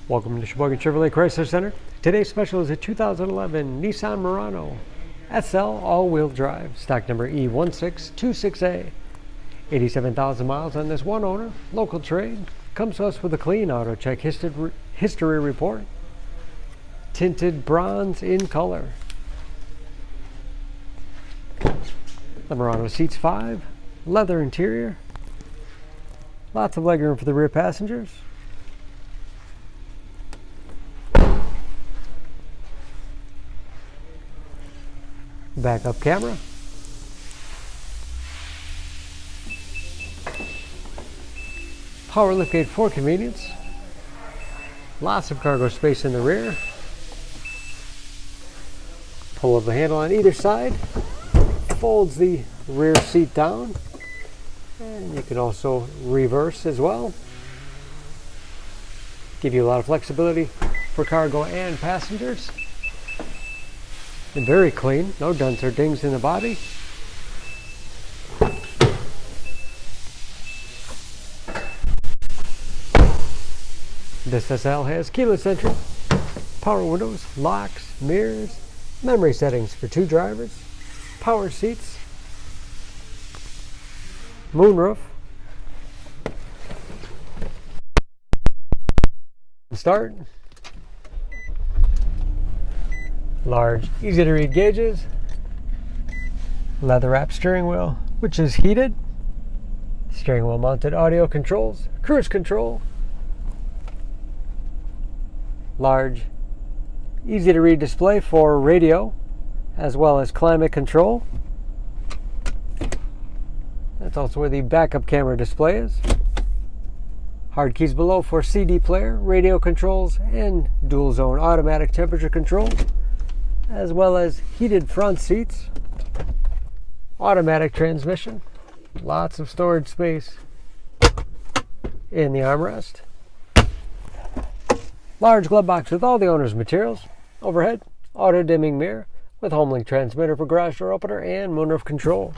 Welcome to Sheboygan Chevrolet Chrysler Center. Today's special is a 2011 Nissan Murano SL all-wheel drive, stock number E1626A. 87,000 miles on this one owner, local trade. Comes to us with a clean auto check history report. Tinted bronze in color. The Murano seats 5, leather interior. Lots of legroom for the rear passengers. Backup camera. Power liftgate for convenience. Lots of cargo space in the rear. Pull up the handle on either side. Folds the rear seat down. And you can also reverse as well. Give you a lot of flexibility for cargo and passengers. And very clean, no dents or dings in the body. This SL has keyless entry, power windows, locks, mirrors, memory settings for 2 drivers, power seats, moonroof, start. Large, easy to read gauges, leather wrapped steering wheel, which is heated, steering wheel mounted audio controls, cruise control, large, easy to read display for radio, as well as climate control. That's also where the backup camera display is. Hard keys below for CD player, radio controls, and dual zone automatic temperature control, as well as heated front seats, automatic transmission, lots of storage space in the armrest, large glove box with all the owner's materials, overhead, auto dimming mirror with HomeLink transmitter for garage door opener and moonroof control.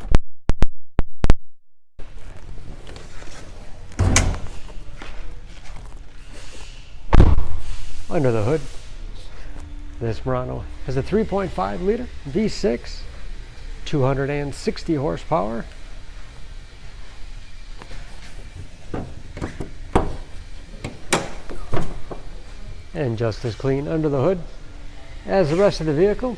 Under the hood, this Murano has a 3.5 liter V6, 260 horsepower. And just as clean under the hood as the rest of the vehicle.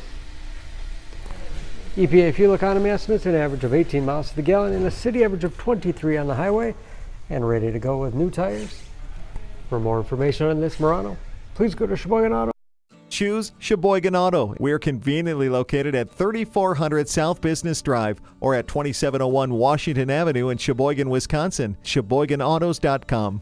EPA fuel economy estimates an average of 18 miles to the gallon and a city average of 23 on the highway, and ready to go with new tires. For more information on this Murano, please go to Sheboygan Auto. Choose Sheboygan Auto. We're conveniently located at 3400 South Business Drive or at 2701 Washington Avenue in Sheboygan, Wisconsin. SheboyganAutos.com.